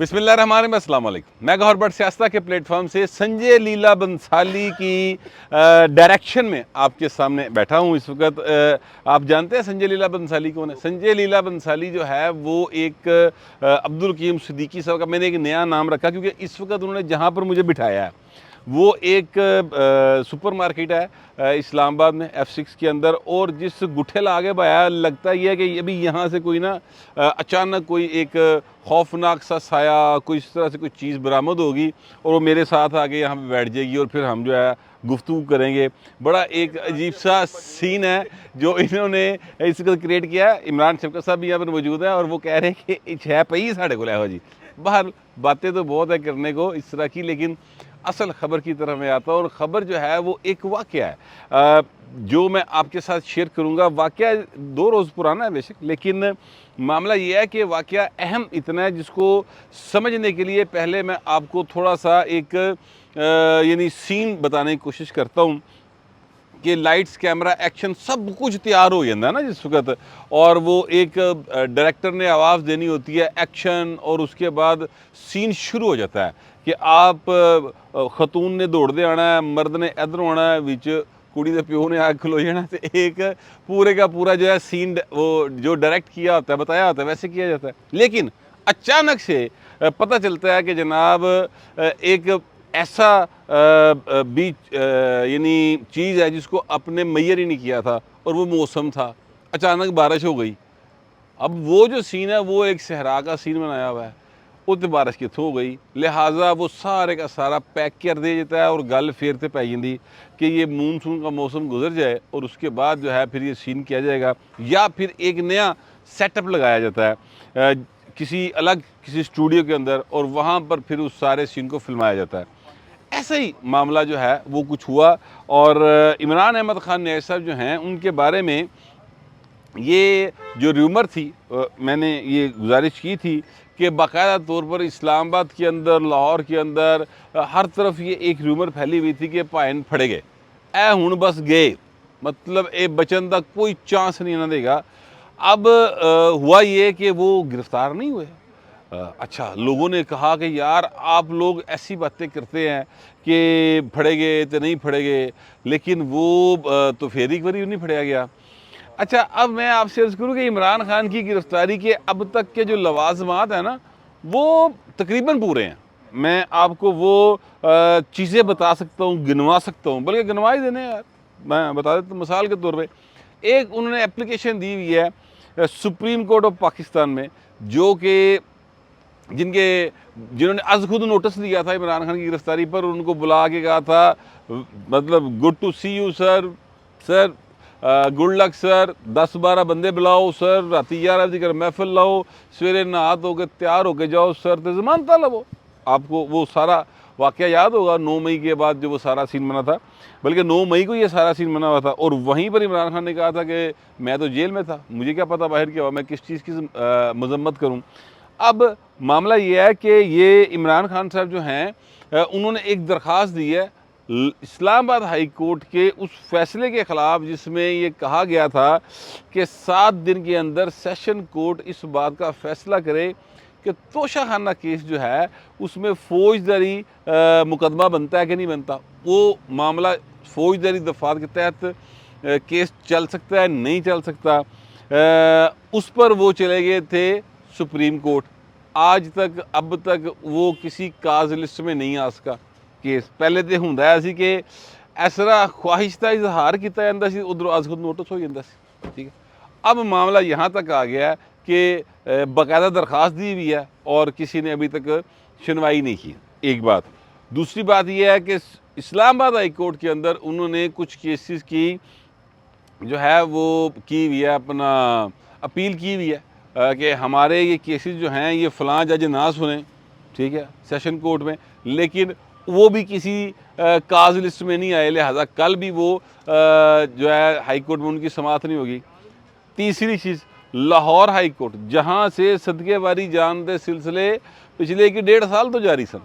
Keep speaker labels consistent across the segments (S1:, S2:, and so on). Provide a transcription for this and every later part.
S1: बिस्मिल्लाहिर्रहमानिर्रहीम, अस्सलाम वालेकुम। मैं गौहर भट्ट सियासत के प्लेटफॉर्म से संजय लीला बंसाली की डायरेक्शन में आपके सामने बैठा हूँ इस वक्त। आप जानते हैं संजय लीला बंसाली कौन है? संजय लीला बंसाली जो है वो एक अब्दुल रकीम सिद्दीकी साहब का मैंने एक नया नाम रखा, क्योंकि इस वक्त उन्होंने जहाँ पर मुझे बिठाया है वो एक सुपर मार्केट है इस्लामाबाद में F6 के अंदर। और जिस गुठेल आगे बढ़ाया लगता ही है कि अभी यहाँ से कोई ना अचानक कोई एक खौफनाक सा साया, कोई इस तरह से कोई चीज़ बरामद होगी और वो मेरे साथ आके यहाँ पे बैठ जाएगी और फिर हम जो है गुफ्तगू करेंगे। बड़ा एक अजीब सा सीन है जो इन्होंने इस वक्त क्रिएट किया है। इमरान शफकत साहब भी यहाँ पर मौजूद है और वो कह रहे हैं कि है पई साढ़े को हो जी। बाहर बातें तो बहुत है करने को इस तरह की, लेकिन असल ख़बर की तरफ मैं आता हूँ। और ख़बर जो है वो एक वाक़या है जो मैं आपके साथ शेयर करूँगा। वाक़या 2 रोज़ पुराना है बेशक, लेकिन मामला ये है कि वाक़या अहम इतना है जिसको समझने के लिए पहले मैं आपको थोड़ा सा एक यानी सीन बताने की कोशिश करता हूँ कि लाइट्स कैमरा एक्शन सब कुछ तैयार हो जाता है ना जिस वक्त, और वो एक डायरेक्टर ने आवाज़ देनी होती है एक्शन, और उसके बाद सीन शुरू हो जाता है कि आप खतून ने दौड़ते आना है, मर्द ने इधरों आना है, विच कुड़ी के प्यो ने आग खलो जाना। तो एक पूरे का पूरा जो है सीन वो जो डायरेक्ट किया होता है, बताया होता है, वैसे किया जाता है। लेकिन अचानक से पता चलता है कि जनाब एक ऐसा बीच यानी चीज़ है जिसको अपने मैयर ही नहीं किया था, और वो मौसम था, अचानक बारिश हो गई। अब वो जो सीन है वो एक सहरा का सीन बनाया हुआ है, उत्ते बारिश कितों हो गई, लिहाजा वो सारे का सारा पैक कर दिया जाता है और गल फिर से पै जाती कि ये मानसून का मौसम गुजर जाए और उसके बाद जो है फिर ये सीन किया जाएगा, या फिर एक नया सेटअप लगाया जाता है किसी अलग किसी स्टूडियो के अंदर, और वहाँ पर फिर उस सारे सीन को फिल्माया जाता है। ऐसा ही मामला जो है वो कुछ हुआ। और इमरान अहमद खान न्याय साहब जो हैं उनके बारे में ये जो र्यूमर थी, मैंने ये गुजारिश की थी कि बाकायदा तौर पर इस्लामाबाद के अंदर, लाहौर के अंदर हर तरफ ये एक र्यूमर फैली हुई थी कि भाइन फड़े गए, ए हुण बस गए, मतलब ए बचन का कोई चांस नहीं ना देगा। अब हुआ ये कि वो गिरफ्तार नहीं हुए। अच्छा, लोगों ने कहा कि यार आप लोग ऐसी बातें करते हैं कि फड़े गए तो नहीं फड़े गए, लेकिन वो तो फेरी एक बारी नहीं फड़या गया। अच्छा, अब मैं आपसे अर्ज़ करूँ कि इमरान खान की गिरफ्तारी के अब तक के जो लवाजमात हैं ना वो तकरीबन पूरे हैं। मैं आपको वो चीज़ें बता सकता हूँ, गिनवा सकता हूँ, बल्कि गिनवा ही देने यार, मैं बता देता हूँ मिसाल के तौर पे। एक उन्होंने एप्लीकेशन दी हुई है सुप्रीम कोर्ट ऑफ पाकिस्तान में, जो कि जिन्होंने आज खुद नोटिस दिया था इमरान खान की गिरफ्तारी पर, उनको बुला के कहा था मतलब good to see you sir, sir good luck sir, 10-12 बंदे बुलाओ सर, राती 11 बजे कर महफिल लाओ, सवेरे नहा धो के तैयार होके जाओ सर, तो जमानत लवो। आपको वो सारा वाक़या याद होगा 9 मई के बाद जो वो सारा सीन बना था, बल्कि 9 मई को ये सारा सीन बना हुआ था। और वहीं पर इमरान खान ने कहा था कि मैं तो जेल में था, मुझे क्या पता बाहर क्या हुआ, मैं किस चीज़ की मजम्मत करूँ। अब मामला ये है कि ये इमरान खान साहब जो हैं उन्होंने एक दरख्वास्त दी है इस्लामाबाद हाई कोर्ट के उस फैसले के ख़िलाफ़ जिसमें ये कहा गया था कि 7 दिन के अंदर सेशन कोर्ट इस बात का फ़ैसला करे कि तोशा खाना केस जो है उसमें फ़ौजदारी मुकदमा बनता है कि नहीं बनता। वो मामला फ़ौजदारी दफ़ात के तहत केस चल सकता है, नहीं चल सकता, उस पर वो चले गए थे सुप्रीम कोर्ट। आज तक अब तक वो किसी काज लिस्ट में नहीं आ सका केस। पहले तो हुंदा सी कि इस तरह ख्वाहिश का इजहार किया जाता सी, उधरों अज खुद नोटिस हो जाता सी, ठीक है। अब मामला यहाँ तक आ गया कि बाकायदा दरख्वास्त दी हुई है और किसी ने अभी तक सुनवाई नहीं की, एक बात। दूसरी बात यह है कि इस्लामाबाद हाई कोर्ट के अंदर उन्होंने कुछ केसेस की जो है वो की हुई है, अपना अपील की हुई है कि हमारे ये केसेस जो हैं ये फ़लाँ जज ना सुने, ठीक है, सेशन कोर्ट में, लेकिन वो भी किसी काज लिस्ट में नहीं आए, लिहाजा कल भी वो जो है हाई कोर्ट में उनकी समाअत नहीं होगी। तीसरी चीज़, लाहौर हाई कोर्ट जहाँ से सदके वारी जान के सिलसिले पिछले 1.5 साल तो जारी सन,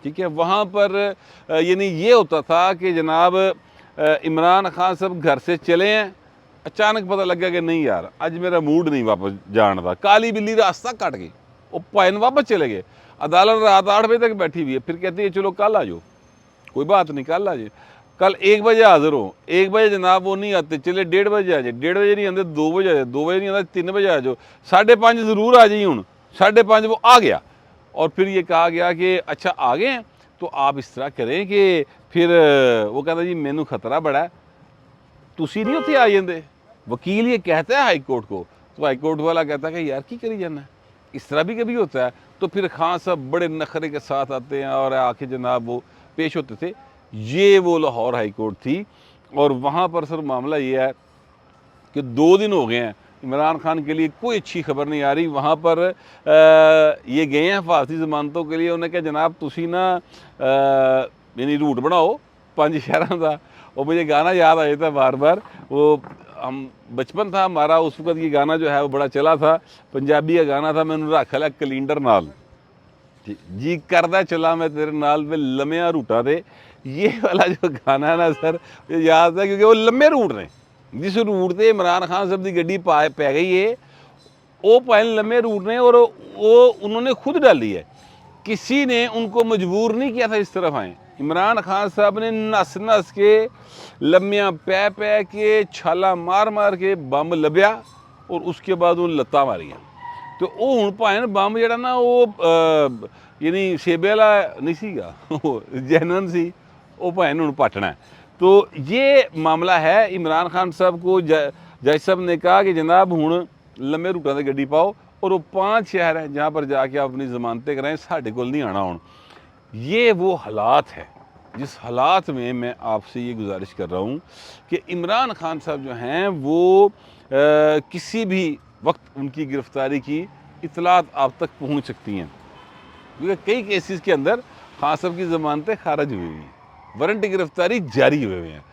S1: ठीक है, वहाँ पर यानी ये होता था कि जनाब इमरान खान साहब घर से चले हैं, अचानक पता लग गया कि नहीं यार अज मेरा मूड नहीं वापस जाने का, काली बिल्ली रास्ता कट गई, वो भाइन वापस चले गए। अदालत रात 8 बजे तक बैठी हुई है, फिर कहती है चलो कल आ जाओ, कोई बात नहीं कल आ जाए, कल 1 बजे हाजिर हो, 1 बजे जनाब वो नहीं आते, चले 1:30 बजे आ जाए, 1:30 बजे नहीं आते 2 बजे आ जाए, 2 बजे नहीं आते 3 बजे आ जाओ, 5:30 ज़रूर आ जाइए। हूँ 5:30 वो आ गया और फिर ये कहा गया कि अच्छा आ गए हैं तो आप इस तरह करें कि फिर वो कहता जी मैनू खतरा बड़ा है, तुसी नहीं उत्थे आ जाते। वकील ये कहता है हाई कोर्ट को, तो हाई कोर्ट वाला कहता है कि यार की करी जाना है, इस तरह भी कभी होता है। तो फिर खान साहब बड़े नखरे के साथ आते हैं और आके जनाब वो पेश होते थे। ये वो लाहौर हाई कोर्ट थी और वहाँ पर सर मामला ये है कि 2 दिन हो गए हैं इमरान खान के लिए कोई अच्छी खबर नहीं आ रही। वहाँ पर ये गए हैं हिफाजती ज़मानतों के लिए, उन्होंने कहा जनाब तुसी ना यानी रूट बनाओ 5 शहरों का। और मुझे गाना याद आ जाता है बार बार, वो हम बचपन था हमारा उस वक्त ये गाना जो है वो बड़ा चला था, पंजाबी का गाना था, मैंने रख लिया कैलेंडर नाल जी करदा चला मैं तेरे नाल में लम्या रूटा दे। ये वाला जो गाना है ना सर याद है, क्योंकि वो लम्बे रूट ने, जिस रूट से इमरान खान साहब की गड्डी पै गई है वो पाए लम्बे रूट ने और वो उन्होंने खुद डाली है, किसी ने उनको मजबूर नहीं किया था इस तरफ आए। इमरान खान साहब ने नस नस के लम्बियाँ पै पै के छाला मार मार के बंब लभ्या और उसके बाद उन्हें लत्ता मारियाँ। तो वो हूँ भाएं बंब जड़ा ना वो यानी सेबे वाला नहीं सीगा जैनन सी, वो भाएं हूँ पटना है। तो ये मामला है। इमरान खान साहब को जज साहब ने कहा कि जनाब हूँ लम्बे रूटा से गड्डी पाओ और वो 5 शहर हैं जहाँ पर जाके आप अपनी जमानतें कराएं, साढ़े को नहीं आना हूँ। ये वो हालात है जिस हालात में मैं आपसे ये गुजारिश कर रहा हूँ कि इमरान खान साहब जो हैं वो किसी भी वक्त उनकी गिरफ़्तारी की इतलात आप तक पहुँच सकती हैं, क्योंकि कई केसेस के अंदर खान साहब की ज़मानतें खारिज हुई हुई हैं, वारंट गिरफ़्तारी जारी हुए हुए हैं।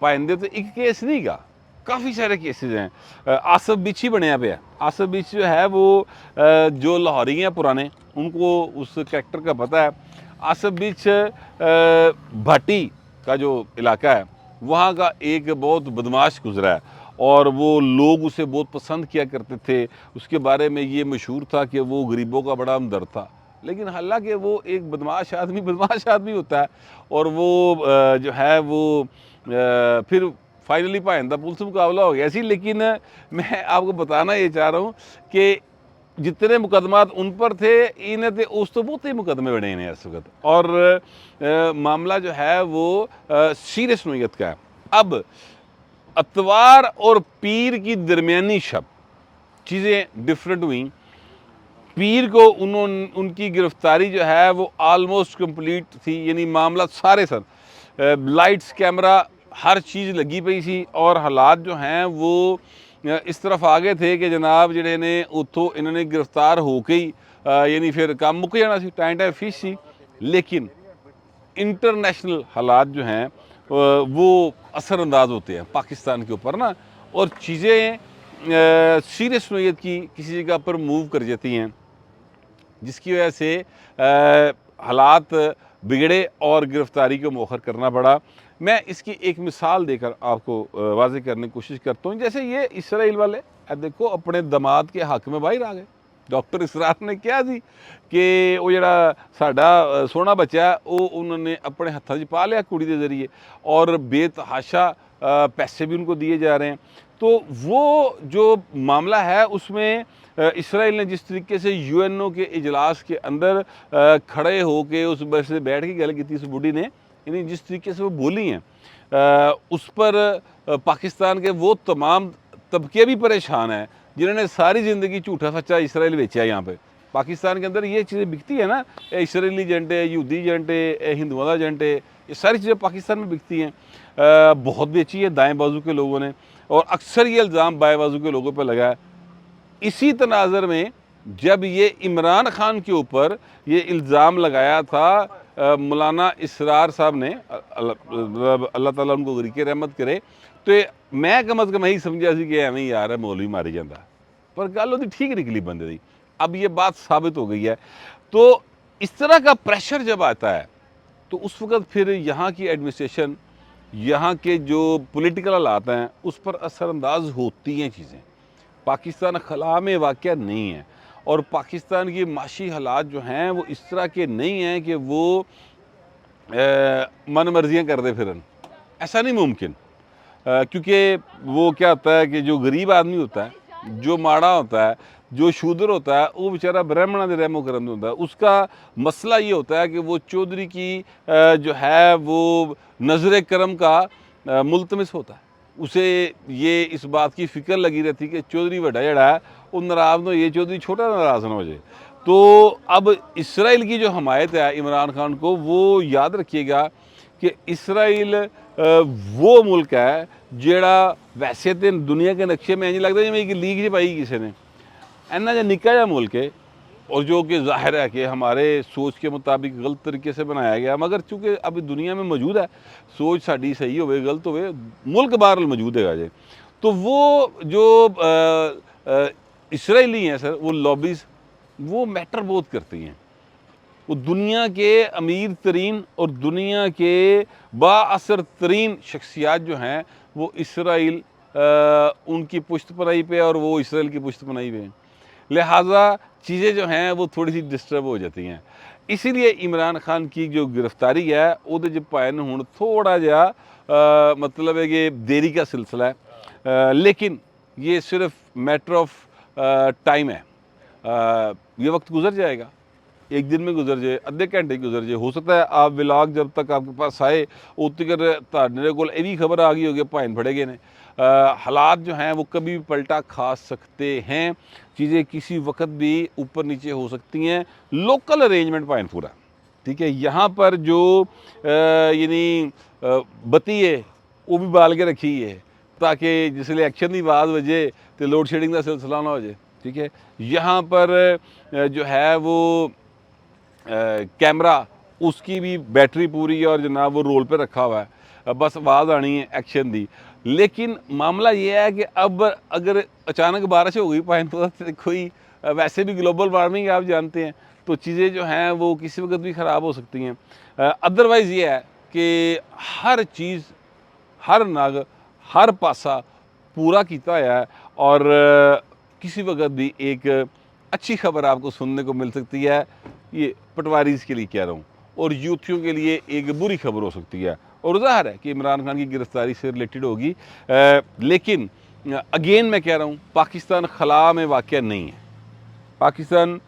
S1: पाइंदे तो एक केस नहीं का, काफ़ी सारे केसेस हैं। आसफ बिच ही बनया पे है। आसफ बिच जो है वो जो लाहौरी हैं पुराने उनको उस कैरेक्टर का पता है। आसफ बिच भाटी का जो इलाका है वहाँ का एक बहुत बदमाश गुजरा है और वो लोग उसे बहुत पसंद किया करते थे। उसके बारे में ये मशहूर था कि वो गरीबों का बड़ा हमदर्द था, लेकिन हालांकि वो एक बदमाश आदमी होता है और वो जो है वो फिर फाइनली भाइंदा पुलिस मुकाबला हो गया सी। लेकिन मैं आपको बताना ये चाह रहा हूँ कि जितने मुकदमात उन पर थे इन्हें तो उस तो बहुत ही मुकदमे बने हैं इस वक्त, और मामला जो है वो सीरियस नोयत का है। अब अतवार और पीर की दरमियानी शब चीज़ें डिफरेंट हुई। पीर को उनकी गिरफ्तारी जो है वो आलमोस्ट कंप्लीट थी, यानी मामला सारे सर लाइट्स कैमरा हर चीज़ लगी पई सी और हालात जो हैं वो इस तरफ आ गए थे कि जनाब जिहड़े ने उत्थों इन्होंने गिरफ्तार होके ही यानी फिर काम मुक जाना सी, टाइम फिश सी। लेकिन इंटरनेशनल हालात जो हैं वो असरअंदाज होते हैं पाकिस्तान के ऊपर ना, और चीज़ें सीरियस नोयत की किसी जगह पर मूव कर जाती हैं, जिसकी वजह से हालात बिगड़े और गिरफ़्तारी को मौखर करना पड़ा। मैं इसकी एक मिसाल देकर आपको वाज़ेह करने की कोशिश करता हूँ। जैसे ये इसराइल वाले देखो अपने दमाद के हक में बाहर आ गए। डॉक्टर इसरार ने क्या जी कि वो जड़ा साडा सोहना बच्चा वो उन्होंने अपने हत्थों 'च पा लिया कुड़ी के ज़रिए और बेतहाशा पैसे भी उनको दिए जा रहे हैं। तो वो जो मामला है उसमें इसराइल ने जिस तरीके से यूएनओ के इजलास के अंदर खड़े होके उस बस से बैठ के गल की उस बुढ़ी ने, यानी जिस तरीके से वो बोली हैं उस पर पाकिस्तान के वो तमाम तबके भी परेशान हैं जिन्होंने सारी ज़िंदगी झूठा सच्चा इसराइल बेचा है। यहाँ पे पाकिस्तान के अंदर ये चीज़ें बिकती है ना, इसराइली एजेंट है, यहूदी एजेंट है, हिंदुओं का एजेंट है, ये सारी चीज़ें पाकिस्तान में बिकती हैं। बहुत बेची है दाएँ बाजू के लोगों ने और अक्सर ये इल्ज़ाम बाएँ बाजू के लोगों पर लगा है। इसी तनाज़र में जब ये इमरान खान के ऊपर ये इल्ज़ाम लगाया था मौलाना इसरार साहब ने, अल्लाह ताला उनको गरीक़े रहमत करे, तो मैं कम अज़ कम यही समझा सी कि एवें यार है मौलवी मारी जाता, पर गल उहदी ठीक निकली बंदे दी। अब ये बात साबित हो गई है। तो इस तरह का प्रेशर जब आता है तो उस वक़्त फिर यहाँ की एडमिनिस्ट्रेशन, यहाँ के जो पॉलिटिकल हालात हैं उस पर असरअंदाज होती हैं चीज़ें। पाकिस्तान खला में वाक़या नहीं है और पाकिस्तान की माशी हालात जो हैं वो इस तरह के नहीं हैं कि वो मन मर्जियाँ कर दे फिरन, ऐसा नहीं मुमकिन। क्योंकि वो क्या होता है कि जो गरीब आदमी होता है, जो माड़ा होता है, जो शूद्र होता है, वो बेचारा ब्राह्मणा दे रहमो करम होता है। उसका मसला ये होता है कि वो चौधरी की जो है वो नज़र करम का मुल्तमिस होता है। उसे ये इस बात की फ़िक्र लगी रहती कि चौधरी वड्डा जड़ा है वो नाराज़ ना हो, ये चौधरी छोटा नाराज़ ना हो जाए। तो अब इसराइल की जो हमायत है इमरान खान को, वो याद रखिएगा कि इसराइल वो मुल्क है जेड़ा वैसे तो दुनिया के नक्शे में इंज लगता है जिवें लीक जी पाई किसी ने, इन्ना जो निक्का जिहा मुल्क है और जो कि जाहिर है कि हमारे सोच के मुताबिक गलत तरीके से बनाया गया, मगर चूँकि अभी दुनिया में मौजूद है, सोच साड़ी सही हो गलत हो, मुल्क बहरहाल मौजूद है जे। तो वो जो इसराइली हैं सर, वो लॉबीज़ वो मैटर बहुत करती हैं। वो दुनिया के अमीर तरीन और दुनिया के बाअसर तरीन शख्सियात जो हैं वो इसराइल उनकी पुश्त पनाही पे और वो इसराइल की पुश्त पनाही पे हैं। लिहाजा चीज़ें जो हैं वो थोड़ी सी डिस्टर्ब हो जाती हैं। इसीलिए इमरान खान की जो गिरफ्तारी है ਉਹਦੇ 'ਚ ਭਾਵੇਂ ਹੁਣ थोड़ा ਜਿਹਾ मतलब है कि देरी का सिलसिला है, लेकिन ये सिर्फ मैटर ऑफ टाइम है। ये वक्त गुजर जाएगा, एक दिन में गुजर जाए, अद्धे घंटे गुजर जाए। हो सकता है आप व्लॉग जब तक आपके पास आए उतनी कर मेरे को ये भी खबर आ गई होगी भाइन फड़े गए ने। हालात जो हैं वो कभी भी पलटा खा सकते हैं, चीज़ें किसी वक्त भी ऊपर नीचे हो सकती हैं। लोकल अरेंजमेंट भाइन पूरा ठीक है। यहाँ पर जो यानी बत्ती है वो भी बाल के रखी है ताकि जिसले एक्शन की आवाज़ बजे तो लोड शेडिंग का सिलसिला ना हो जाए। ठीक है, यहाँ पर जो है वो कैमरा उसकी भी बैटरी पूरी है और जनाब वो रोल पे रखा हुआ है, बस आवाज़ आनी है एक्शन दी। लेकिन मामला ये है कि अब अगर अचानक बारिश हो गई पाइन तो कोई वैसे भी ग्लोबल वार्मिंग आप जानते हैं, तो चीज़ें जो हैं वो किसी वक्त भी ख़राब हो सकती हैं। अदरवाइज़ ये है कि हर चीज़ हर नग हर पासा पूरा किया है और किसी वक्त भी एक अच्छी खबर आपको सुनने को मिल सकती है। ये पटवारीज़ के लिए कह रहा हूँ और यूथियों के लिए एक बुरी खबर हो सकती है। और ज़ाहिर है कि इमरान खान की गिरफ्तारी से रिलेटेड होगी, लेकिन अगेन मैं कह रहा हूँ पाकिस्तान खला में वाक़या नहीं है। पाकिस्तान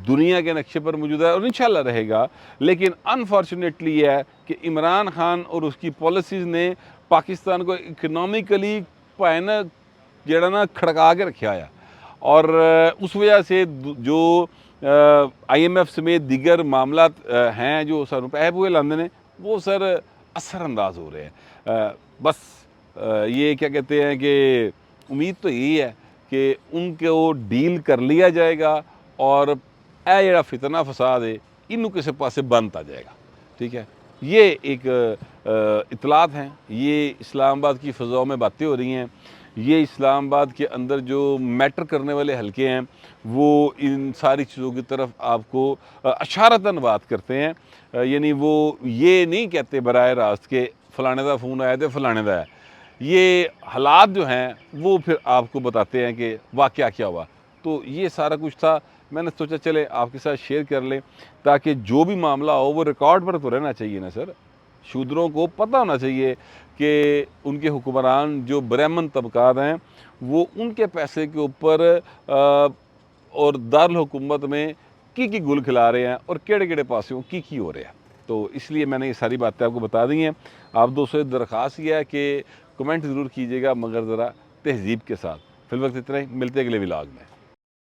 S1: दुनिया के नक्शे पर मौजूद है और इंशाल्लाह रहेगा। लेकिन अनफॉर्चुनेटली ये है कि इमरान खान और उसकी पॉलिसीज़ ने पाकिस्तान को इकनॉमिकली भाएं जेड़ा ना खड़का के रखा है और उस वजह से जो IMF समेत दीगर मामला हैं जो सर पैसे पूए लाते हैं वो सर असरअंदाज हो रहे हैं। बस ये क्या कहते हैं कि उम्मीद तो यही है कि उनको डील कर लिया जाएगा और यह जड़ा फितना फसाद है इनू किसी पासे बंद आ जाएगा। ठीक है, ये एक इतलात हैं, ये इस्लामाबाद की फ़ज़ाओं में बातें हो रही हैं। ये इस्लामाबाद के अंदर जो मैटर करने वाले हलके हैं वो इन सारी चीज़ों की तरफ आपको अशारतन बात करते हैं। यानी वो ये नहीं कहते बराह रास्त के फ़लाने का फ़ोन आया तो फ़लाने का है। ये हालात जो हैं वो फिर आपको बताते हैं कि वाक़या क्या हुआ। तो ये सारा कुछ था, मैंने सोचा चले आपके साथ शेयर कर लें ताकि जो भी मामला हो वो रिकॉर्ड पर तो रहना चाहिए ना सर। शूद्रों को पता होना चाहिए कि उनके हुक्मरान जो ब्राह्मण तबकात हैं वो उनके पैसे के ऊपर और दारुल हुकूमत में की गुल खिला रहे हैं और केड़े केड़े पासों की हो रहे हैं। तो इसलिए मैंने ये सारी बातें आपको बता दी हैं। आप दोस्तों दरख्वास्त ये है कि कमेंट ज़रूर कीजिएगा मगर ज़रा तहज़ीब के साथ। फिलहाल इतना ही, मिलते अगले व्लॉग में।